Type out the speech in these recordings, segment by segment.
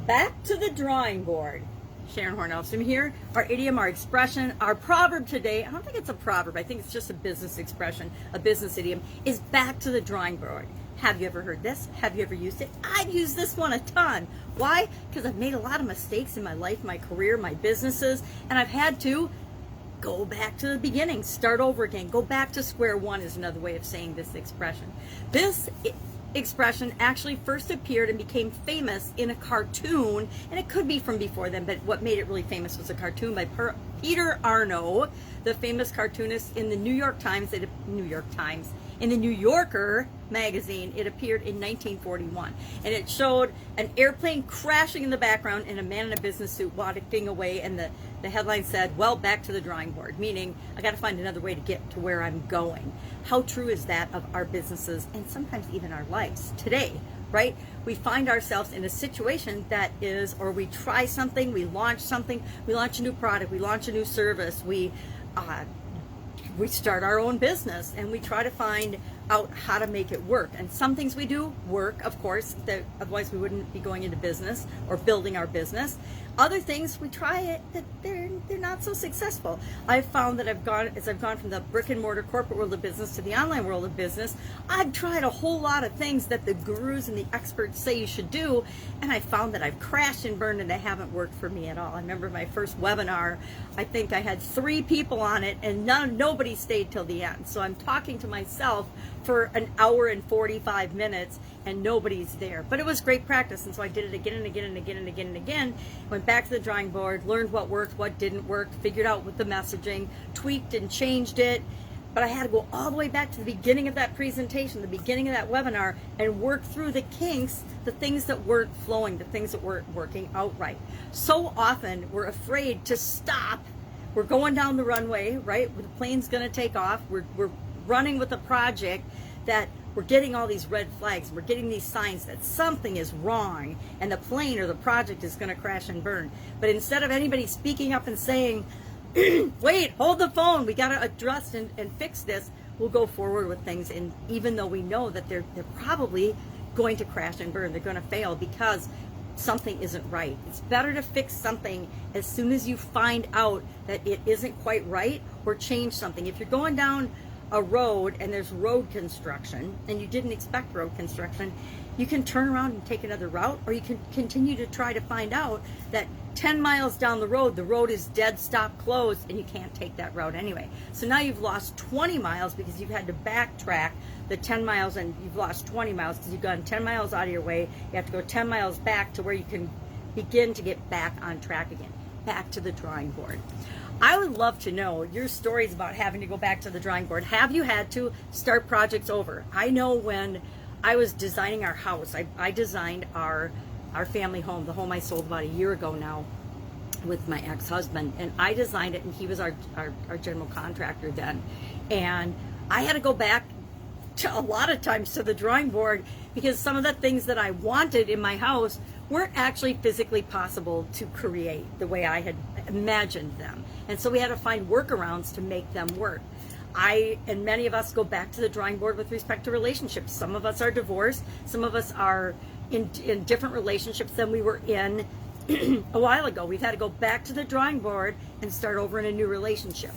Back to the drawing board. Sharon Horne-Ellstrom here. Our idiom, our expression, our proverb today, I don't think it's a proverb, I think it's just a business expression, a business idiom, is back to the drawing board. Have you ever heard this? Have you ever used it? I've used this one a ton. Why? Because I've made a lot of mistakes in my life, my career, my businesses, and I've had to go back to the beginning, start over again, go back to square one is another way of saying this expression. This expression actually first appeared and became famous in a cartoon, and it could be from before then, but what made it really famous was a cartoon by Peter Arno, the famous cartoonist. In the New Yorker magazine. It appeared in 1941, and it showed an airplane crashing in the background and a man in a business suit walking away, and the headline said, well, back to the drawing board, meaning I got to find another way to get to where I'm going. How true is that of our businesses and sometimes even our lives today, right? We find ourselves in a situation that is, or we try something, we launch something, we launch a new product, we launch a new service, we start our own business, and we try to find out how to make it work. And some things we do work, of course, that otherwise we wouldn't be going into business or building our business. Other things we try it that they're not so successful. I've found that as I've gone from the brick and mortar corporate world of business to the online world of business, I've tried a whole lot of things that the gurus and the experts say you should do, and I found that I've crashed and burned and they haven't worked for me at all. I remember my first webinar, I think I had 3 people on it and nobody stayed till the end. So I'm talking to myself for an hour and 45 minutes and nobody's there. But it was great practice, and so I did it again and again and again and again and again. Went back to the drawing board, learned what worked, what didn't work, figured out what the messaging, tweaked and changed it. But I had to go all the way back to the beginning of that presentation, the beginning of that webinar, and work through the kinks, the things that weren't flowing, the things that weren't working out right. So often we're afraid to stop. We're going down the runway, right? The plane's gonna take off. We're running with a project that we're getting all these red flags. We're getting these signs that something is wrong and the plane or the project is going to crash and burn. But instead of anybody speaking up and saying, wait, hold the phone, we got to address and fix this, we'll go forward with things. And even though we know that they're probably going to crash and burn, they're going to fail because something isn't right. It's better to fix something as soon as you find out that it isn't quite right, or change something. If you're going down a road and there's road construction and you didn't expect road construction, you can turn around and take another route, or you can continue to try to find out that 10 miles down the road is dead stop closed and you can't take that route anyway. So now you've lost 20 miles because you've had to backtrack the 10 miles, and you've lost 20 miles because you've gone 10 miles out of your way. You have to go 10 miles back to where you can begin to get back on track again, back to the drawing board. I would love to know your stories about having to go back to the drawing board. Have you had to start projects over? I know when I was designing our house, I designed our family home, the home I sold about a year ago now with my ex-husband, and I designed it, and he was our general contractor then. And I had to go back to a lot of times to the drawing board because some of the things that I wanted in my house weren't actually physically possible to create the way I had imagined them. And so we had to find workarounds to make them work. I and many of us go back to the drawing board with respect to relationships. Some of us are divorced. Some of us are in different relationships than we were in a while ago. We've had to go back to the drawing board and start over in a new relationship.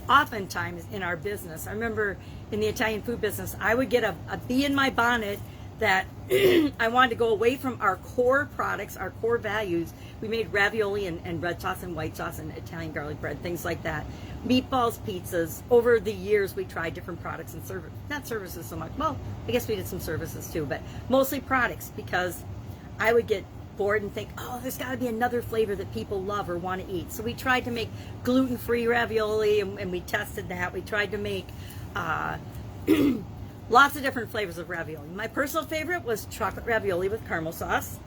Oftentimes in our business, I remember in the Italian food business, I would get a bee in my bonnet that I wanted to go away from our core products, our core values. We made ravioli and red sauce and white sauce and Italian garlic bread, things like that. Meatballs, pizzas. Over the years, we tried different products and not services so much. Well, I guess we did some services too, but mostly products, because I would get bored and think, oh, there's got to be another flavor that people love or want to eat. So we tried to make gluten-free ravioli, and we tested that. We tried to make lots of different flavors of ravioli. My personal favorite was chocolate ravioli with caramel sauce.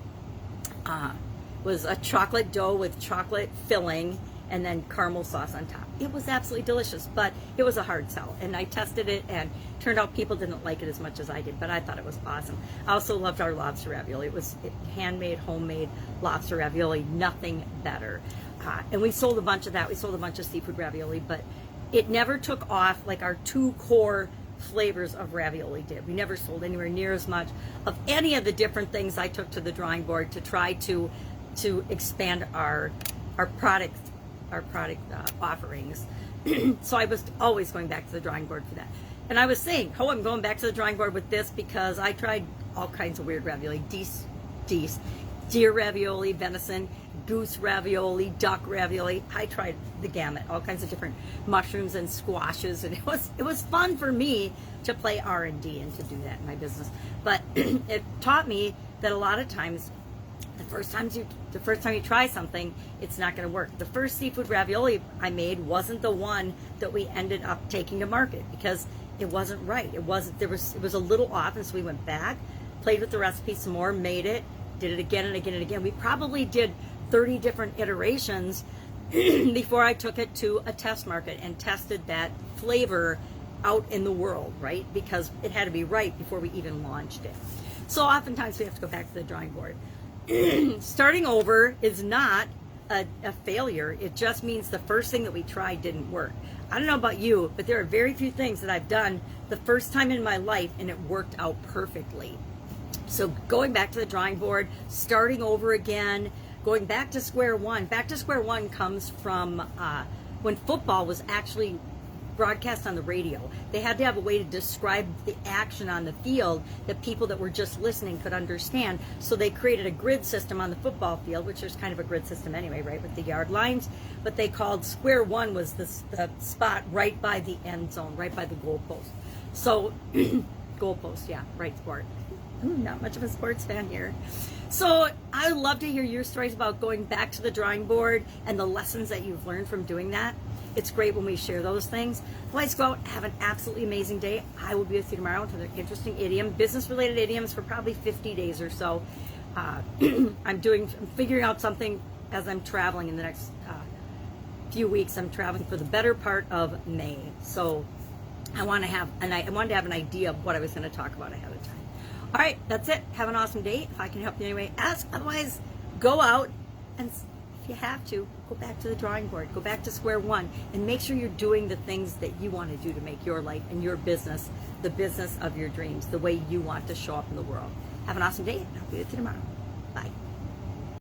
Was a chocolate dough with chocolate filling and then caramel sauce on top. It was absolutely delicious, but it was a hard sell. And I tested it, and turned out people didn't like it as much as I did, but I thought it was awesome. I also loved our lobster ravioli. It was handmade, homemade lobster ravioli, nothing better. And we sold a bunch of that. We sold a bunch of seafood ravioli, but it never took off like our 2 core flavors of ravioli did. We never sold anywhere near as much of any of the different things I took to the drawing board to try to to expand our product offerings. So I was always going back to the drawing board for that. And I was saying, oh, I'm going back to the drawing board with this because I tried all kinds of weird ravioli, deer ravioli, venison, goose ravioli, duck ravioli. I tried the gamut, all kinds of different mushrooms and squashes, and it was fun for me to play R&D and to do that in my business. But it taught me that a lot of times the first time you try something, it's not going to work. The first seafood ravioli I made wasn't the one that we ended up taking to market because it wasn't right. It was a little off, and so we went back, played with the recipe some more, made it, did it again and again and again. We probably did 30 different iterations before I took it to a test market and tested that flavor out in the world, right? Because it had to be right before we even launched it. So oftentimes we have to go back to the drawing board. Starting over is not a failure. It just means the first thing that we tried didn't work. I don't know about you, but there are very few things that I've done the first time in my life and it worked out perfectly. So going back to the drawing board, starting over again, going back to square one. Back to square one comes from when football was actually broadcast on the radio. They had to have a way to describe the action on the field that people that were just listening could understand. So they created a grid system on the football field, which is kind of a grid system anyway, right, with the yard lines. But they called square one was the spot right by the end zone, right by the goalpost. So goalpost, yeah, right, sport. Not much of a sports fan here. So I would love to hear your stories about going back to the drawing board and the lessons that you've learned from doing that. It's great when we share those things. Let's go out, have an absolutely amazing day. I will be with you tomorrow with another interesting idiom, business-related idioms for probably 50 days or so. I'm figuring out something as I'm traveling in the next few weeks. I'm traveling for the better part of May. So I wanted to have an idea of what I was going to talk about ahead of time. All right, that's it. Have an awesome day. If I can help you in any way, ask. Otherwise, go out and, if you have to, go back to the drawing board. Go back to square one and make sure you're doing the things that you want to do to make your life and your business the business of your dreams, the way you want to show up in the world. Have an awesome day, and I'll be with you tomorrow. Bye.